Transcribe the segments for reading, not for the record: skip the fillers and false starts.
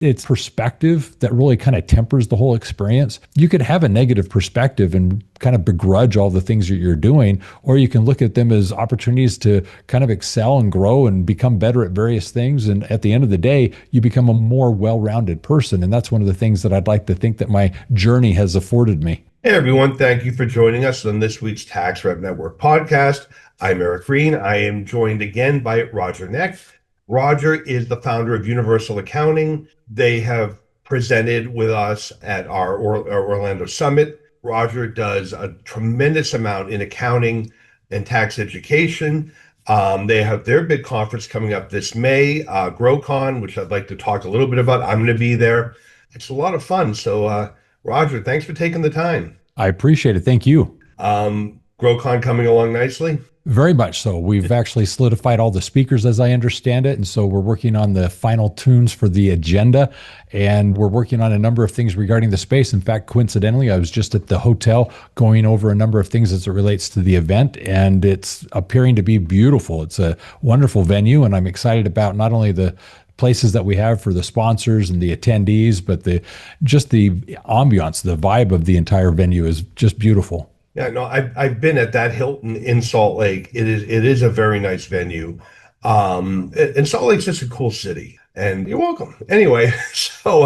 it's perspective that really kind of tempers the whole experience. You could have a negative perspective and kind of begrudge all the things that you're doing, or you can look at them as opportunities to kind of excel and grow and become better at various things. And at the end of the day, you become a more well-rounded person. And that's one of the things that I'd like to think that my journey has afforded me. Hey everyone, thank you for joining us on this week's Tax Rev Network podcast. I'm Eric Green. I am joined again by Roger Knecht. Roger is the founder of Universal Accounting. They have presented with us at our Orlando Summit. Roger does a tremendous amount in accounting and tax education. They have their big conference coming up this May, GrowCon, which I'd like to talk a little bit about. I'm going to be there. It's a lot of fun. So, Roger, thanks for taking the time. I appreciate it. Thank you. GrowCon coming along nicely? Very much so. We've actually solidified all the speakers as I understand it. And so we're working on the final tunes for the agenda. And we're working on a number of things regarding the space. In fact, coincidentally, I was just at the hotel going over a number of things as it relates to the event. And it's appearing to be beautiful. It's a wonderful venue. And I'm excited about not only the places that we have for the sponsors and the attendees, but the ambiance, the vibe of the entire venue is just beautiful. Yeah, no, I've been at that Hilton in Salt Lake. It is a very nice venue. And Salt Lake's just a cool city. And you're welcome. Anyway, so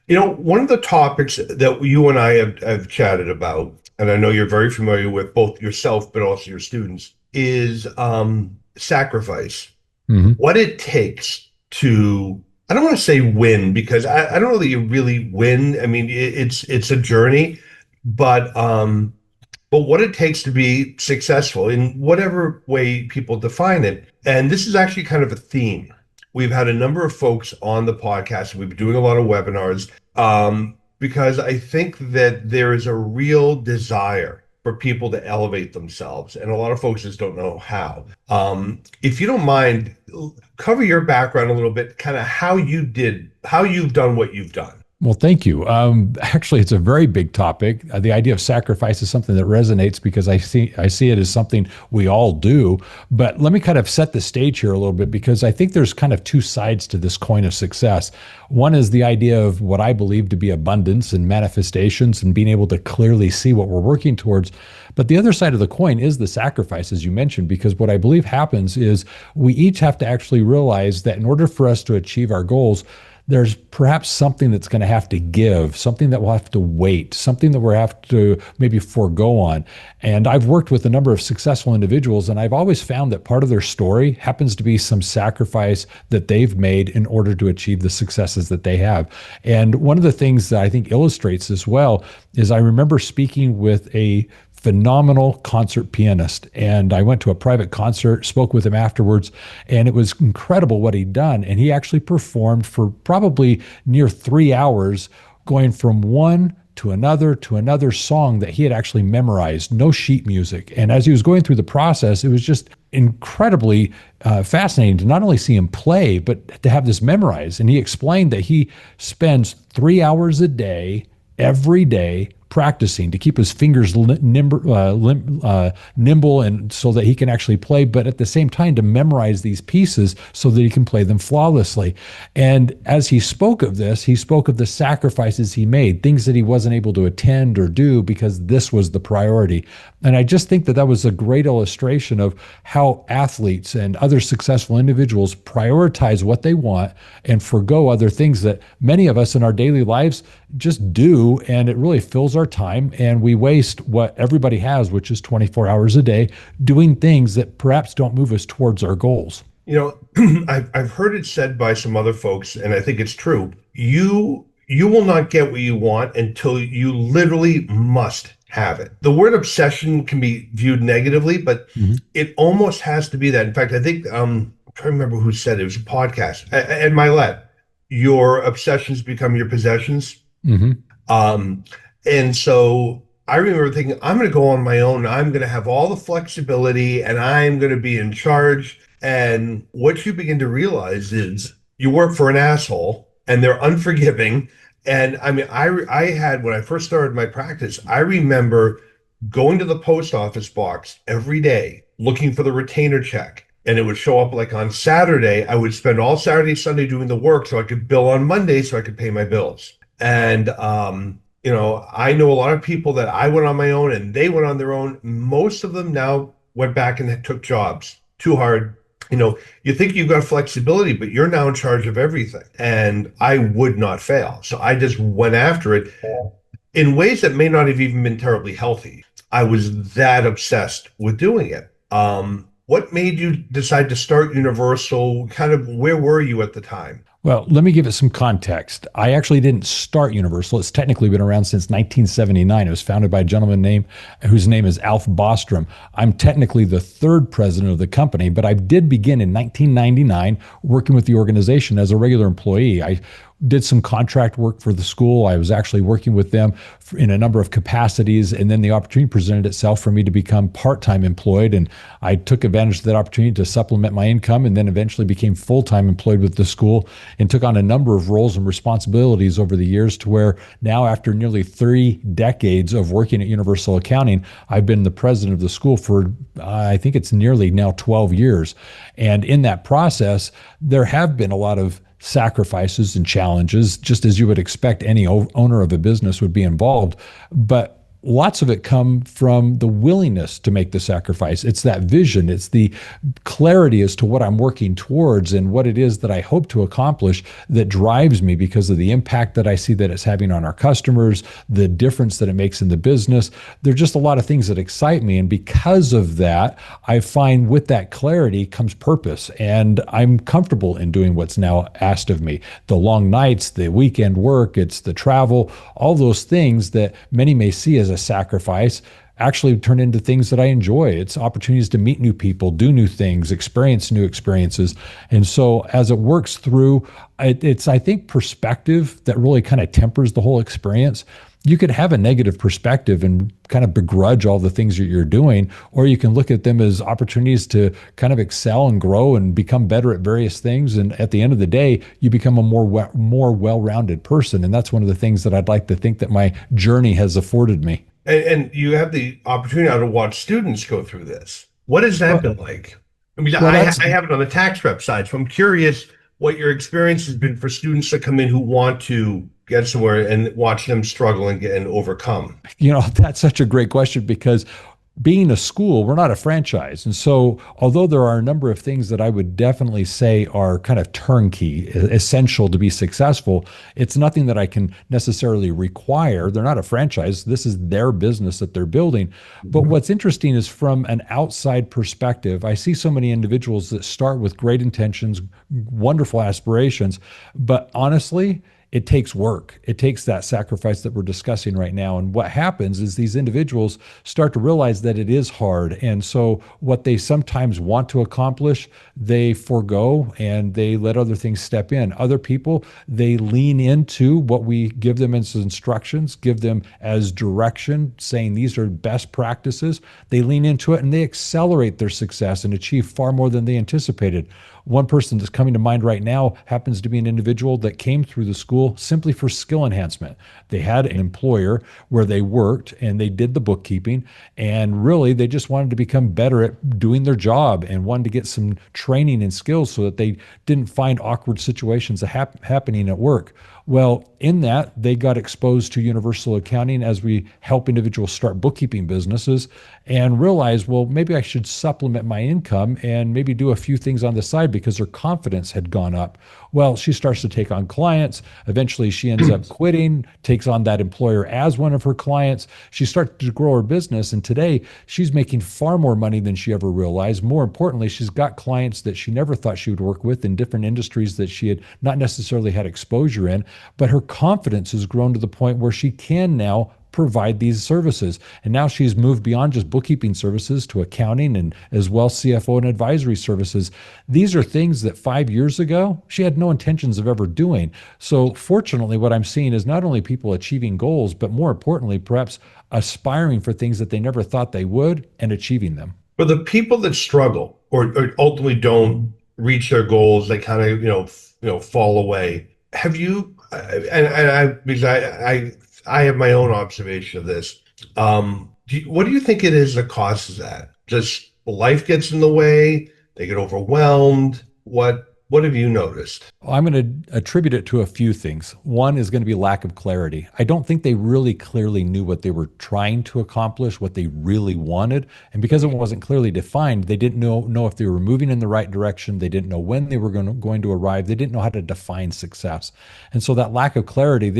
one of the topics that you and I have chatted about, and I know you're very familiar with both yourself but also your students, is sacrifice. Mm-hmm. What it takes to, I don't want to say win, because I don't know that you really win. I mean, it's a journey, but what it takes to be successful in whatever way people define it. And this is actually kind of a theme. We've had a number of folks on the podcast. We've been doing a lot of webinars because I think that there is a real desire for people to elevate themselves. And a lot of folks just don't know how. If you don't mind, cover your background a little bit, kind of how you've done what you've done. Well, thank you. Actually, it's a very big topic. The idea of sacrifice is something that resonates because I see it as something we all do. But let me kind of set the stage here a little bit, because I think there's kind of two sides to this coin of success. One is the idea of what I believe to be abundance and manifestations and being able to clearly see what we're working towards. But the other side of the coin is the sacrifice, as you mentioned, because what I believe happens is we each have to actually realize that in order for us to achieve our goals, there's perhaps something that's going to have to give, something that will have to wait, something that we'll have to maybe forego on. And I've worked with a number of successful individuals, and I've always found that part of their story happens to be some sacrifice that they've made in order to achieve the successes that they have. And one of the things that I think illustrates this well is I remember speaking with a phenomenal concert pianist. And I went to a private concert, spoke with him afterwards, and it was incredible what he'd done. And he actually performed for probably near 3 hours, going from one to another song that he had actually memorized, no sheet music. And as he was going through the process, it was just incredibly fascinating to not only see him play, but to have this memorized. And he explained that he spends 3 hours a day, every day, practicing to keep his fingers nimble and so that he can actually play, but at the same time to memorize these pieces so that he can play them flawlessly. And as he spoke of this, he spoke of the sacrifices he made, things that he wasn't able to attend or do because this was the priority. And I just think that that was a great illustration of how athletes and other successful individuals prioritize what they want and forgo other things that many of us in our daily lives just do, and it really fills our time, and we waste what everybody has, which is 24 hours a day, doing things that perhaps don't move us towards our goals. You know, I've heard it said by some other folks, and I think it's true. You will not get what you want until you literally must have it. The word obsession can be viewed negatively, but it almost has to be that. In fact, I think I'm trying to remember who said it. It was a podcast. Ed Milet, your obsessions become your possessions. And so I remember thinking, I'm going to go on my own. I'm going to have all the flexibility and I'm going to be in charge. And what you begin to realize is you work for an asshole and they're unforgiving. And I mean, I had, when I first started my practice, I remember going to the post office box every day, looking for the retainer check, and it would show up like on Saturday. I would spend all Saturday, Sunday doing the work so I could bill on Monday so I could pay my bills. And I know a lot of people that I went on my own and they went on their own. Most of them now went back and took jobs. Too hard. You think you've got flexibility, but you're now in charge of everything. And I would not fail. So I just went after it in ways that may not have even been terribly healthy. I was that obsessed with doing it. What made you decide to start Universal? Kind of where were you at the time? Well, let me give it some context. I actually didn't start Universal. It's technically been around since 1979. It was founded by a gentleman whose name is Alf Bostrom. I'm technically the third president of the company, but I did begin in 1999 working with the organization as a regular employee. I did some contract work for the school. I was actually working with them in a number of capacities, and then the opportunity presented itself for me to become part-time employed, and I took advantage of that opportunity to supplement my income, and then eventually became full-time employed with the school and took on a number of roles and responsibilities over the years, to where now, after nearly 3 decades of working at Universal Accounting, I've been the president of the school for I think it's nearly now 12 years. And in that process, there have been a lot of sacrifices and challenges, just as you would expect any owner of a business would be involved. But lots of it come from the willingness to make the sacrifice. It's that vision. It's the clarity as to what I'm working towards and what it is that I hope to accomplish that drives me, because of the impact that I see that it's having on our customers, the difference that it makes in the business. There are just a lot of things that excite me. And because of that, I find with that clarity comes purpose. And I'm comfortable in doing what's now asked of me. The long nights, the weekend work, it's the travel, all those things that many may see as a sacrifice actually turn into things that I enjoy. It's opportunities to meet new people, do new things, experience new experiences. And so as it works through, it's, I think, perspective that really kind of tempers the whole experience. You could have a negative perspective and kind of begrudge all the things that you're doing, or you can look at them as opportunities to kind of excel and grow and become better at various things. And at the end of the day, you become a more well-rounded person. And that's one of the things that I'd like to think that my journey has afforded me. And you have the opportunity now to watch students go through this. What has that Well, been like? I mean, well, I that's have it on the tax rep side, so I'm curious what your experience has been for students that come in who want to get somewhere and watch them struggle and get and overcome. that's such a great question, because being a school, we're not a franchise. And so, although there are a number of things that I would definitely say are kind of turnkey, essential to be successful, it's nothing that I can necessarily require. They're not a franchise. This is their business that they're building. But what's interesting is, from an outside perspective, I see so many individuals that start with great intentions, wonderful aspirations, but honestly, it takes work. It takes that sacrifice that we're discussing right now. And what happens is these individuals start to realize that it is hard. And so what they sometimes want to accomplish, they forego and they let other things step in. Other people, they lean into what we give them as instructions, give them as direction, saying these are best practices. They lean into it and they accelerate their success and achieve far more than they anticipated. One person that's coming to mind right now happens to be an individual that came through the school simply for skill enhancement. They had an employer where they worked and they did the bookkeeping, and really they just wanted to become better at doing their job and wanted to get some training and skills so that they didn't find awkward situations happening at work. Well, in that, they got exposed to Universal Accounting as we help individuals start bookkeeping businesses, and realized, well, maybe I should supplement my income and maybe do a few things on the side, because her confidence had gone up. Well, she starts to take on clients. Eventually, she ends up quitting, takes on that employer as one of her clients. She starts to grow her business, and today she's making far more money than she ever realized. More importantly, she's got clients that she never thought she would work with in different industries that she had not necessarily had exposure in. But her confidence has grown to the point where she can now provide these services. And now she's moved beyond just bookkeeping services to accounting and as well CFO and advisory services. These are things that 5 years ago, she had no intentions of ever doing. So fortunately, what I'm seeing is not only people achieving goals, but more importantly, perhaps aspiring for things that they never thought they would and achieving them. For the people that struggle or ultimately don't reach their goals, they kind of, fall away. Have you, and I, because I have my own observation of this. What do you think it is that causes that? Just life gets in the way? they get overwhelmed. What have you noticed? I'm going to attribute it to a few things. One is going to be lack of clarity. I don't think they really clearly knew what they were trying to accomplish, what they really wanted. And because it wasn't clearly defined, they didn't know if they were moving in the right direction. They didn't know when they were going to arrive. They didn't know how to define success. And so that lack of clarity,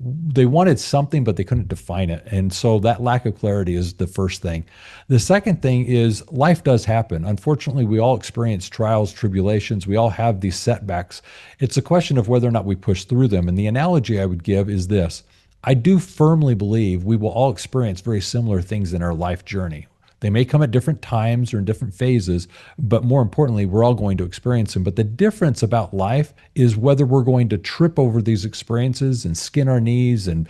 they wanted something, but they couldn't define it. And so that lack of clarity is the first thing. The second thing is life does happen. Unfortunately, we all experience trials, tribulations. We all have these setbacks. It's a question of whether or not we push through them. And the analogy I would give is this. I do firmly believe we will all experience very similar things in our life journey. They may come at different times or in different phases, but more importantly, we're all going to experience them. But the difference about life is whether we're going to trip over these experiences and skin our knees and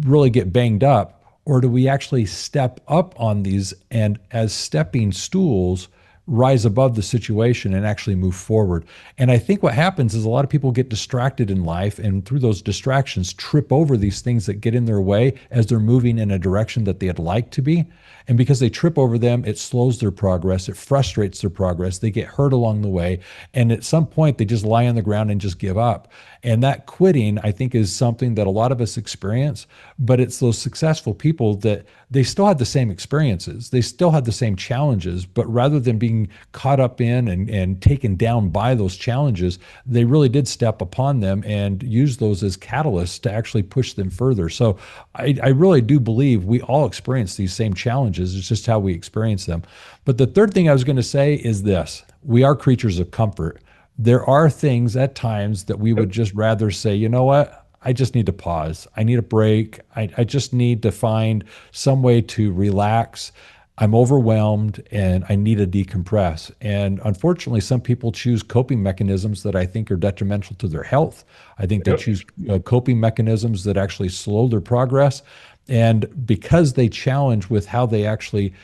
really get banged up, or do we actually step up on these and as stepping stools rise above the situation and actually move forward. And I think what happens is a lot of people get distracted in life and through those distractions trip over these things that get in their way as they're moving in a direction that they'd like to be. And because they trip over them, it slows their progress, it frustrates their progress, they get hurt along the way. And at some point, they just lie on the ground and just give up. And that quitting, I think, is something that a lot of us experience, but it's those successful people that they still had the same experiences. They still had the same challenges, but rather than being caught up in and taken down by those challenges, they really did step upon them and use those as catalysts to actually push them further. So I really do believe we all experience these same challenges. It's just how we experience them. But the third thing I was going to say is this. We are creatures of comfort. There are things at times that we would just rather say, you know what? I just need to pause. I need a break. I just need to find some way to relax. I'm overwhelmed and I need to decompress. And unfortunately, some people choose coping mechanisms that I think are detrimental to their health. I think they choose coping mechanisms that actually slow their progress. And because they challenge with how they actually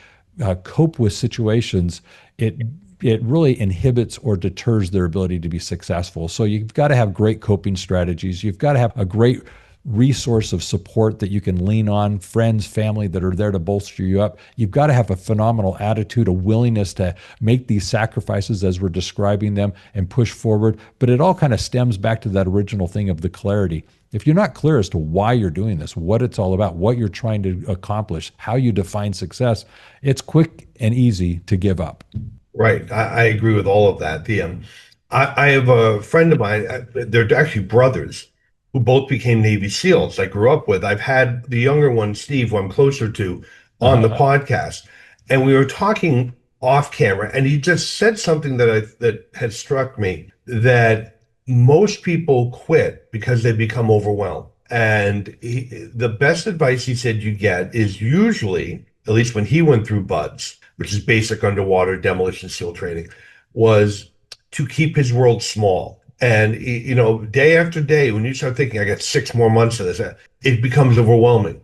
cope with situations, it really inhibits or deters their ability to be successful. So you've got to have great coping strategies. You've got to have a great resource of support that you can lean on, friends, family that are there to bolster you up. You've got to have a phenomenal attitude, a willingness to make these sacrifices as we're describing them and push forward. But it all kind of stems back to that original thing of the clarity. If you're not clear as to why you're doing this, what it's all about, what you're trying to accomplish, how you define success, it's quick and easy to give up. Right. I agree with all of that. I have a friend of mine, they're actually brothers who both became Navy SEALs I grew up with. I've had the younger one, Steve, who I'm closer to, on the podcast, and we were talking off camera, and he just said something that had struck me, that most people quit because they become overwhelmed. And the best advice he said you get is usually, at least when he went through BUDS, which is basic underwater demolition SEAL training, was to keep his world small. And, day after day, when you start thinking, I got 6 more months of this, it becomes overwhelming.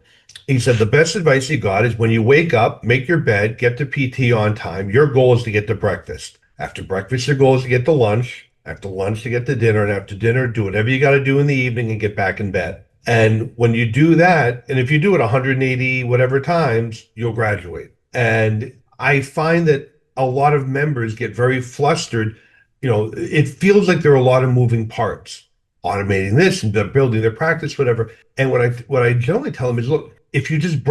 He said the best advice he got is when you wake up, make your bed, get to PT on time. Your goal is to get to breakfast. After breakfast, your goal is to get to lunch. After lunch, to get to dinner. And after dinner, do whatever you got to do in the evening and get back in bed. And when you do that, and if you do it 180 whatever times, you'll graduate. And I find that a lot of members get very flustered. It feels like there are a lot of moving parts, automating this and building their practice, whatever. And what I generally tell them is, look, if you just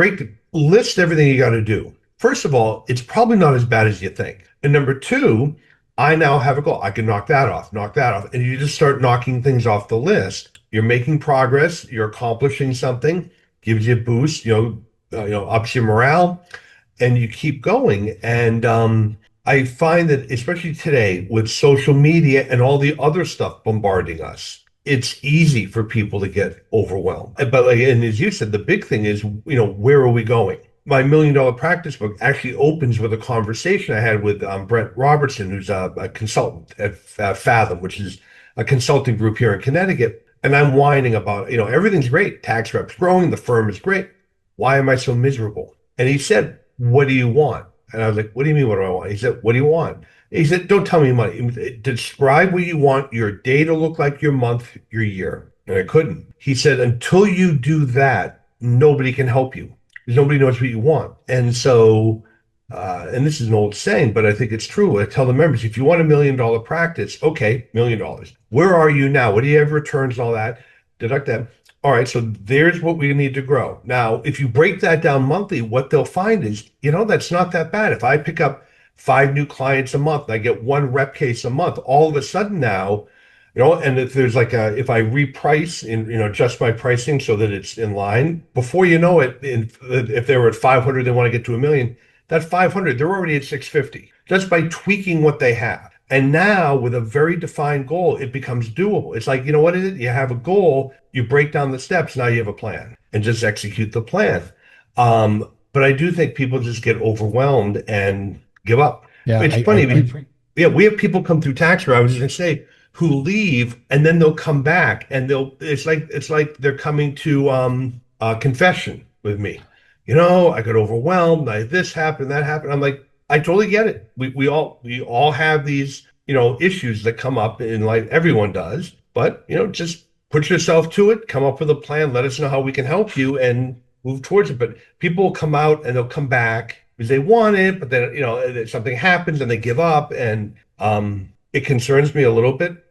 list everything you got to do. First of all, it's probably not as bad as you think. And number two, I now have a goal. I can knock that off, and you just start knocking things off the list. You're making progress. You're accomplishing something. Gives you a boost. Ups your morale. And you keep going. And I find that, especially today with social media and all the other stuff bombarding us, it's easy for people to get overwhelmed. But and as you said, the big thing is, where are we going? My $1 Million Practice book actually opens with a conversation I had with Brent Robertson, who's a consultant at Fathom, which is a consulting group here in Connecticut. And I'm whining about, everything's great. Tax reps growing. The firm is great. Why am I so miserable? And he said, what do you want? And I was like, what do you mean, what do I want? He said, what do you want? He said, don't tell me money. Describe what you want your day to look like, your month, your year. And I couldn't. He said, until you do that, nobody can help you because nobody knows what you want. And so and this is an old saying, but I think it's true. I tell the members, if you want $1 million practice, okay, $1 million. Where are you now? What do you have returns and all that? Deduct that. All right, so there's what we need to grow. Now, if you break that down monthly, what they'll find is, that's not that bad. If I pick up 5 new clients a month, I get one rep case a month, all of a sudden now, and if there's if I reprice in, adjust my pricing so that it's in line, before you know it, if they were at 500, they want to get to 1 million. That 500, they're already at 650 just by tweaking what they have. And now with a very defined goal, it becomes doable. It's like, what is it? You have a goal, you break down the steps, now you have a plan and just execute the plan. But I do think people just get overwhelmed and give up. Yeah, It's funny. We have people come through tax I was just gonna say, who leave and then they'll come back and it's like they're coming to confession with me. I got overwhelmed. This happened, that happened. I'm like, I totally get it. We all have these, issues that come up in life. Everyone does, but just put yourself to it, come up with a plan, let us know how we can help you and move towards it. But people will come out and they'll come back because they want it, but then, something happens and they give up. And it concerns me a little bit.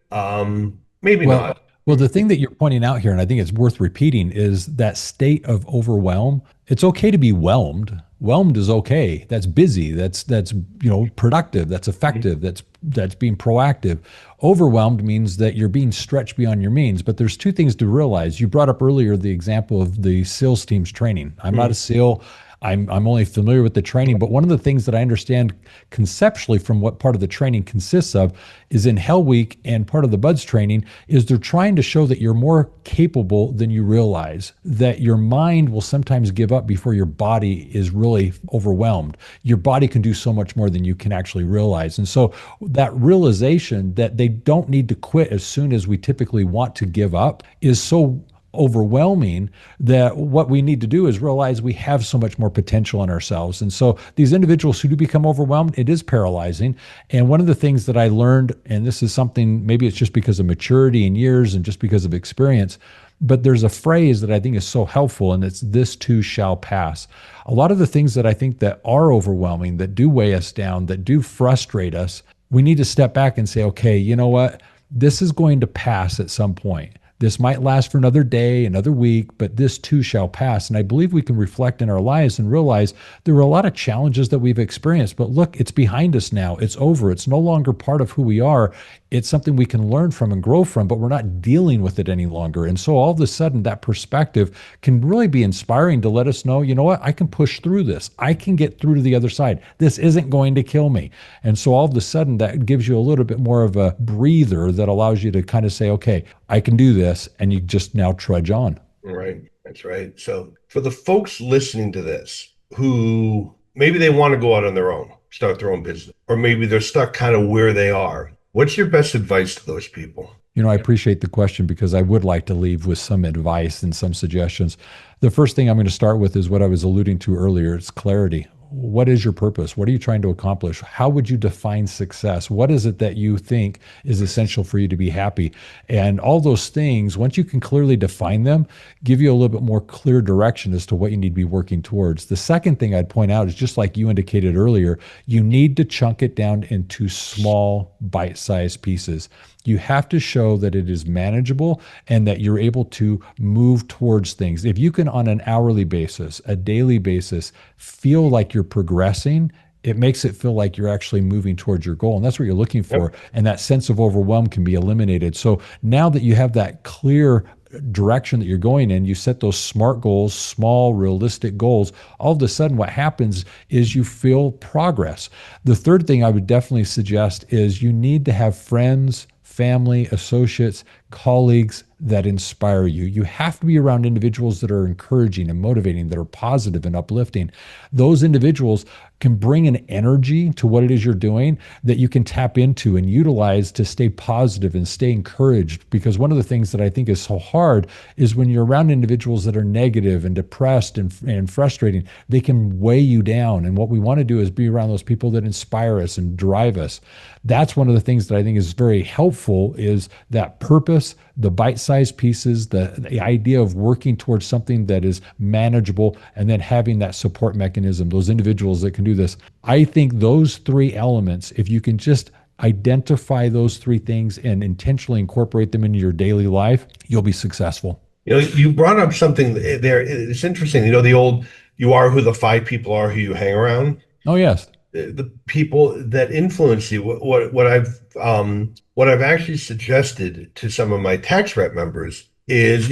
Maybe well, not. well, the thing that you're pointing out here, and I think it's worth repeating, is that state of overwhelm. It's okay to be whelmed. Whelmed is okay. That's busy. That's productive. That's effective. That's being proactive. Overwhelmed means that you're being stretched beyond your means. But there's two things to realize. You brought up earlier the example of the SEALs team's training. I'm not a SEAL. I'm only familiar with the training, but one of the things that I understand conceptually from what part of the training consists of is in Hell Week, and part of the Buds training is they're trying to show that you're more capable than you realize, that your mind will sometimes give up before your body is really overwhelmed. Your body can do so much more than you can actually realize. And so that realization that they don't need to quit as soon as we typically want to give up is so overwhelming that what we need to do is realize we have so much more potential in ourselves. And so these individuals who do become overwhelmed, it is paralyzing. And one of the things that I learned, and this is something, maybe it's just because of maturity and years and just because of experience, but there's a phrase that I think is so helpful, and it's "this too shall pass." A lot of the things that I think that are overwhelming, that do weigh us down, that do frustrate us, we need to step back and say, okay, you know what? This is going to pass at some point. This might last for another day, another week, but this too shall pass. And I believe we can reflect in our lives and realize there were a lot of challenges that we've experienced, but look, it's behind us now. It's over. It's no longer part of who we are. It's something we can learn from and grow from, but we're not dealing with it any longer. And so all of a sudden, that perspective can really be inspiring to let us know, you know what, I can push through this. I can get through to the other side. This isn't going to kill me. And so all of a sudden, that gives you a little bit more of a breather that allows you to kind of say, okay, I can do this. And you just now trudge on. Right. That's right. So for the folks listening to this who maybe they want to go out on their own, start their own business, or maybe they're stuck kind of where they are, what's your best advice to those people? I appreciate the question because I would like to leave with some advice and some suggestions. The first thing I'm going to start with is what I was alluding to earlier. It's clarity. What is your purpose? What are you trying to accomplish? How would you define success? What is it that you think is essential for you to be happy? And all those things, once you can clearly define them, give you a little bit more clear direction as to what you need to be working towards. The second thing I'd point out is, just like you indicated earlier, you need to chunk it down into small, bite-sized pieces. You have to show that it is manageable and that you're able to move towards things. If you can, on an hourly basis, a daily basis, feel like you're progressing, it makes it feel like you're actually moving towards your goal. And that's what you're looking for. Yep. And that sense of overwhelm can be eliminated. So now that you have that clear direction that you're going in, you set those SMART goals, small, realistic goals. All of a sudden, what happens is you feel progress. The third thing I would definitely suggest is you need to have friends, family, associates, colleagues that inspire you. You have to be around individuals that are encouraging and motivating, that are positive and uplifting. Those individuals can bring an energy to what it is you're doing that you can tap into and utilize to stay positive and stay encouraged. Because one of the things that I think is so hard is when you're around individuals that are negative and depressed and frustrating, they can weigh you down. And what we want to do is be around those people that inspire us and drive us. That's one of the things that I think is very helpful, is that purpose purpose, the bite-sized pieces, the idea of working towards something that is manageable, and then having that support mechanism, those individuals that can do this. I think those three elements, if you can just identify those three things and intentionally incorporate them into your daily life, you'll be successful. You brought up something there. It's interesting. The old, you are who the five people are who you hang around. Oh, yes. The people that influence you. What I've actually suggested to some of my tax rep members is,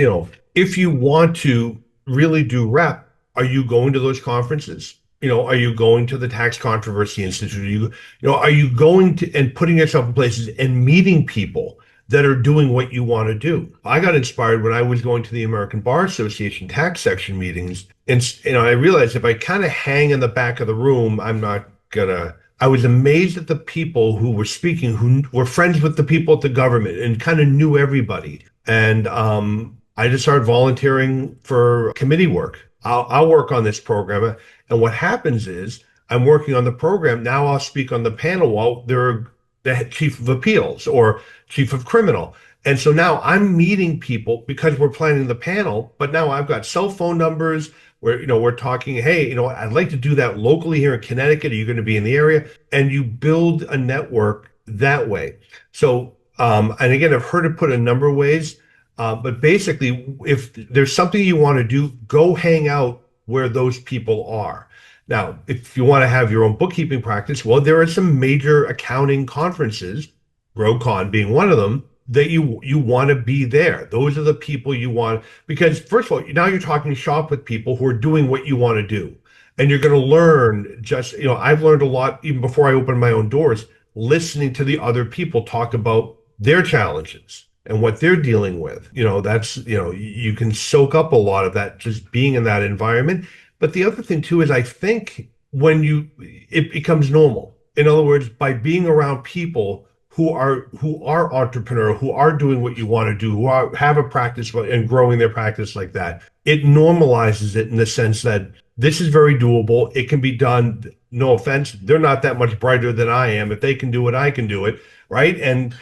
if you want to really do rep, are you going to those conferences? Are you going to the Tax Controversy Institute? Are you going to and putting yourself in places and meeting people that are doing what you want to do? I got inspired when I was going to the American Bar Association tax section meetings. And, I realized if I kind of hang in the back of the room, I was amazed at the people who were speaking, who were friends with the people at the government and kind of knew everybody. And I just started volunteering for committee work. I'll work on this program. And what happens is I'm working on the program. Now I'll speak on the panel while they're the chief of appeals or chief of criminal. And so now I'm meeting people because we're planning the panel, but now I've got cell phone numbers where, we're talking, hey, I'd like to do that locally here in Connecticut. Are you going to be in the area? And you build a network that way. So, and again, I've heard it put a number of ways, but basically, if there's something you want to do, go hang out where those people are. Now, if you want to have your own bookkeeping practice, well, there are some major accounting conferences, GrowCon being one of them, that you want to be there. Those are the people you want, because first of all, now you're talking shop with people who are doing what you want to do. And you're going to learn I've learned a lot even before I opened my own doors, listening to the other people talk about their challenges and what they're dealing with. You can soak up a lot of that just being in that environment. But the other thing too is I think it becomes normal. In other words, by being around people who are entrepreneurial, who are doing what you want to do, who have a practice and growing their practice like that, it normalizes it in the sense that this is very doable. It can be done. No offense, they're not that much brighter than I am. If they can do it, I can do it, right? And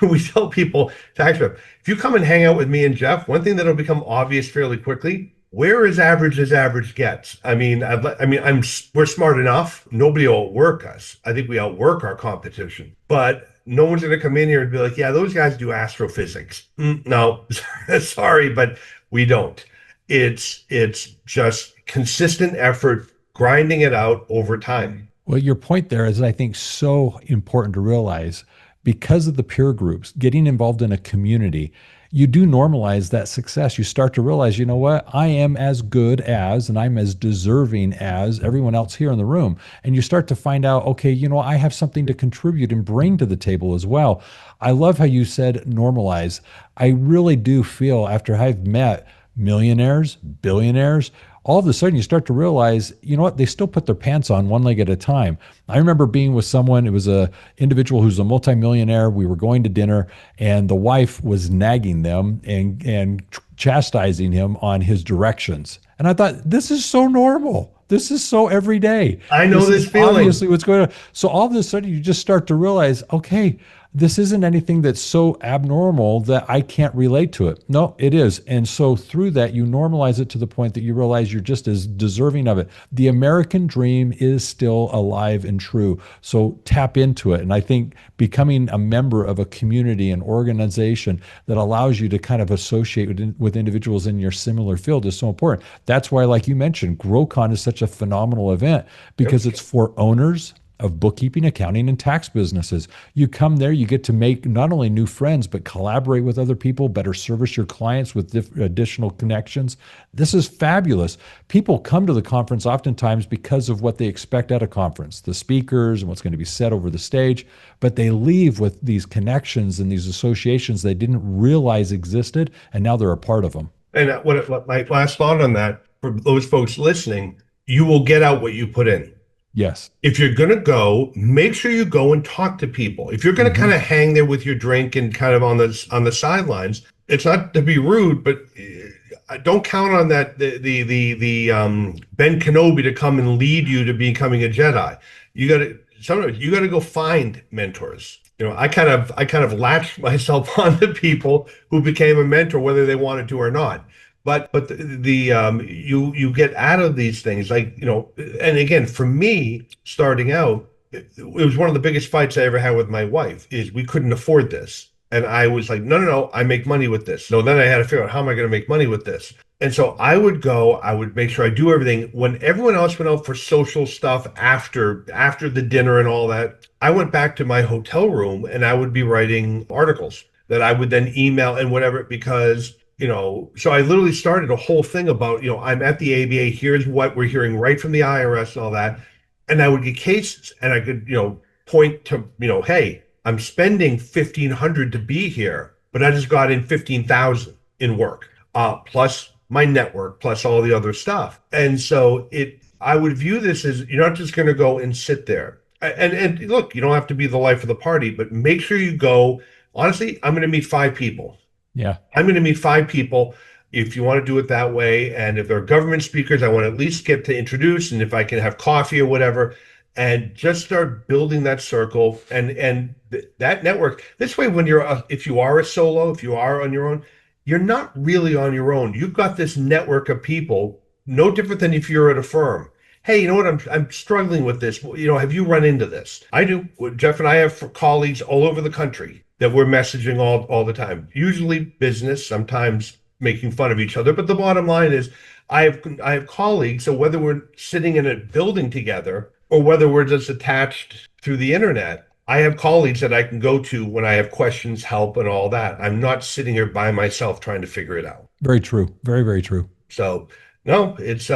we tell people, tax rep, if you come and hang out with me and Jeff, one thing that'll become obvious fairly quickly: we're as average gets. We're smart enough. Nobody will outwork us. I think we outwork our competition, but no one's going to come in here and be like, yeah, those guys do astrophysics. No, sorry, but we don't. It's just consistent effort, grinding it out over time. Well, your point there is, I think, so important to realize. Because of the peer groups, getting involved in a community, you do normalize that success. You start to realize, you know what, I am as good as, and I'm as deserving as everyone else here in the room. And you start to find out, okay, I have something to contribute and bring to the table as well. I love how you said normalize. I really do feel, after I've met millionaires, billionaires, all of a sudden you start to realize, they still put their pants on one leg at a time. I remember being with someone, it was a individual who's a multimillionaire. We were going to dinner and the wife was nagging them and chastising him on his directions. And I thought, this is so normal. This is so everyday. I know this feeling. Obviously what's going on. So all of a sudden you just start to realize, okay, this isn't anything that's so abnormal that I can't relate to it. No, it is. And so through that, you normalize it to the point that you realize you're just as deserving of it. The American dream is still alive and true. So tap into it. And I think becoming a member of a community, an organization that allows you to kind of associate with individuals in your similar field is so important. That's why, like you mentioned, GrowCon is such a phenomenal event because it's for owners of bookkeeping, accounting, and tax businesses. You come there, you get to make not only new friends, but collaborate with other people, better service your clients with additional connections. This is fabulous. People come to the conference oftentimes because of what they expect at a conference, the speakers and what's going to be said over the stage, but they leave with these connections and these associations they didn't realize existed, and now they're a part of them. And what my last thought on that, for those folks listening, you will get out what you put in. Yes. If you're going to go, make sure you go and talk to people. If you're going to kind of hang there with your drink and kind of on the sidelines, it's not to be rude, but don't count on that the Ben Kenobi to come and lead you to becoming a Jedi. You got to go find mentors. I kind of latched myself onto people who became a mentor, whether they wanted to or not. But you get out of these things like, and again, for me, starting out, it was one of the biggest fights I ever had with my wife is we couldn't afford this. And I was like, no, no, no, I make money with this. So then I had to figure out how am I going to make money with this? And so I would make sure I do everything. When everyone else went out for social stuff after the dinner and all that, I went back to my hotel room and I would be writing articles that I would then email and whatever because so I literally started a whole thing about, I'm at the ABA, here's what we're hearing right from the IRS and all that. And I would get cases and I could, point to, hey, I'm spending 1,500 to be here, but I just got in 15,000 in work, plus my network, plus all the other stuff. And so I would view this as you're not just going to go and sit there. And look, you don't have to be the life of the party, but make sure you go. Honestly, I'm going to meet 5 people. Yeah. I'm going to meet 5 people if you want to do it that way. And if they're government speakers, I want to at least get to introduce. And if I can have coffee or whatever, and just start building that circle and that network. This way, when if you are a solo, if you are on your own, you're not really on your own. You've got this network of people, no different than if you're at a firm. Hey, you know what? I'm struggling with this. Have you run into this? I do. Jeff and I have colleagues all over the country that we're messaging all the time. Usually business, sometimes making fun of each other. But the bottom line is, I have colleagues. So whether we're sitting in a building together or whether we're just attached through the internet, I have colleagues that I can go to when I have questions, help, and all that. I'm not sitting here by myself trying to figure it out. Very true. Very, very true. So no, it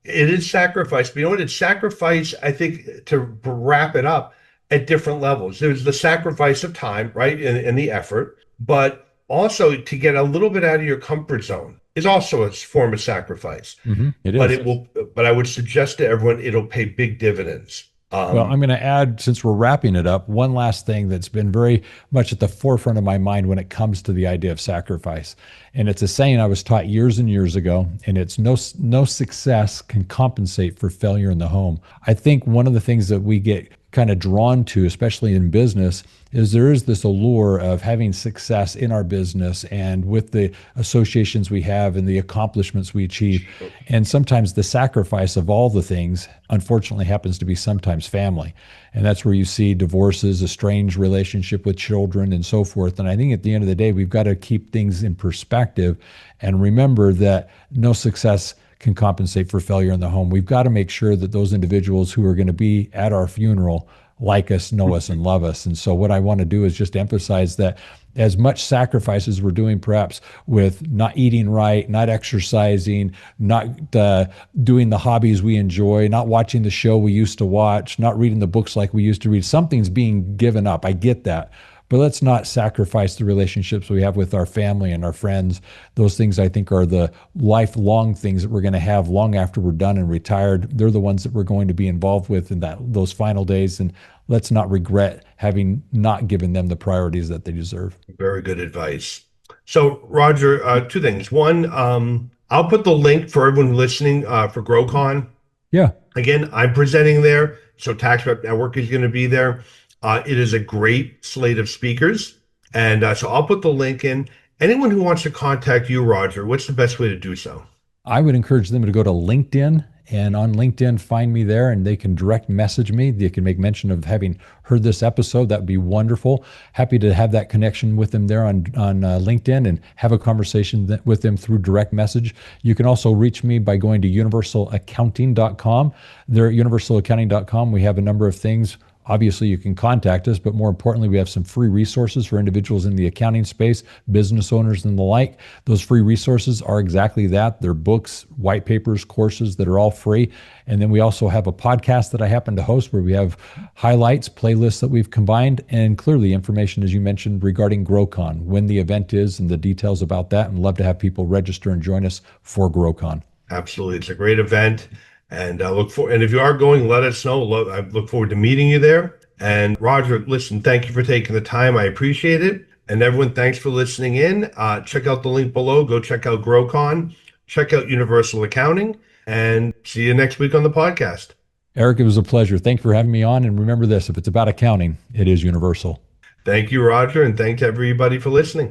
is sacrifice. But you know what? It's sacrifice, I think, to wrap it up at different levels. There's the sacrifice of time, right? And the effort, but also to get a little bit out of your comfort zone is also a form of sacrifice. Mm-hmm. It But is. but I would suggest to everyone, it'll pay big dividends. Well, I'm going to add, since we're wrapping it up, one last thing that's been very much at the forefront of my mind when it comes to the idea of sacrifice. And it's a saying I was taught years and years ago, and it's no success can compensate for failure in the home. I think one of the things that we get kind of drawn to, especially in business, is there is this allure of having success in our business and with the associations we have and the accomplishments we achieve. And sometimes the sacrifice of all the things, unfortunately, happens to be sometimes family. And that's where you see divorces, a strange relationship with children, and so forth. And I think at the end of the day, we've got to keep things in perspective and remember that no success can compensate for failure in the home. We've got to make sure that those individuals who are going to be at our funeral like us, know us, and love us. And so what I want to do is just emphasize that as much sacrifice as we're doing perhaps with not eating right, not exercising, not doing the hobbies we enjoy, not watching the show we used to watch, not reading the books like we used to read, something's being given up. I get that. But let's not sacrifice the relationships we have with our family and our friends. Those things, I think, are the lifelong things that we're going to have long after we're done and retired. They're the ones that we're going to be involved with in those final days. And let's not regret having not given them the priorities that they deserve. Very good advice. So, Roger, 2 things. One, I'll put the link for everyone listening for GrowCon. Yeah. Again, I'm presenting there. So Tax Rep Network is going to be there. It is a great slate of speakers. And so I'll put the link in. Anyone who wants to contact you, Roger, what's the best way to do so? I would encourage them to go to LinkedIn, and on LinkedIn, find me there, and they can direct message me. They can make mention of having heard this episode. That would be wonderful. Happy to have that connection with them there on LinkedIn and have a conversation with them through direct message. You can also reach me by going to universalaccounting.com. There at universalaccounting.com, we have a number of things. Obviously, you can contact us, but more importantly, we have some free resources for individuals in the accounting space, business owners and the like. Those free resources are exactly that. They're books, white papers, courses that are all free. And then we also have a podcast that I happen to host where we have highlights, playlists that we've combined, and clearly information, as you mentioned, regarding GrowCon, when the event is and the details about that. And love to have people register and join us for GrowCon. Absolutely. It's a great event. And and if you are going, let us know. I look forward to meeting you there. And Roger, listen, thank you for taking the time. I appreciate it. And everyone, thanks for listening in. Check out the link below. Go check out GrowCon. Check out Universal Accounting. And see you next week on the podcast. Eric, it was a pleasure. Thank you for having me on. And remember this, if it's about accounting, it is universal. Thank you, Roger, and thanks everybody for listening.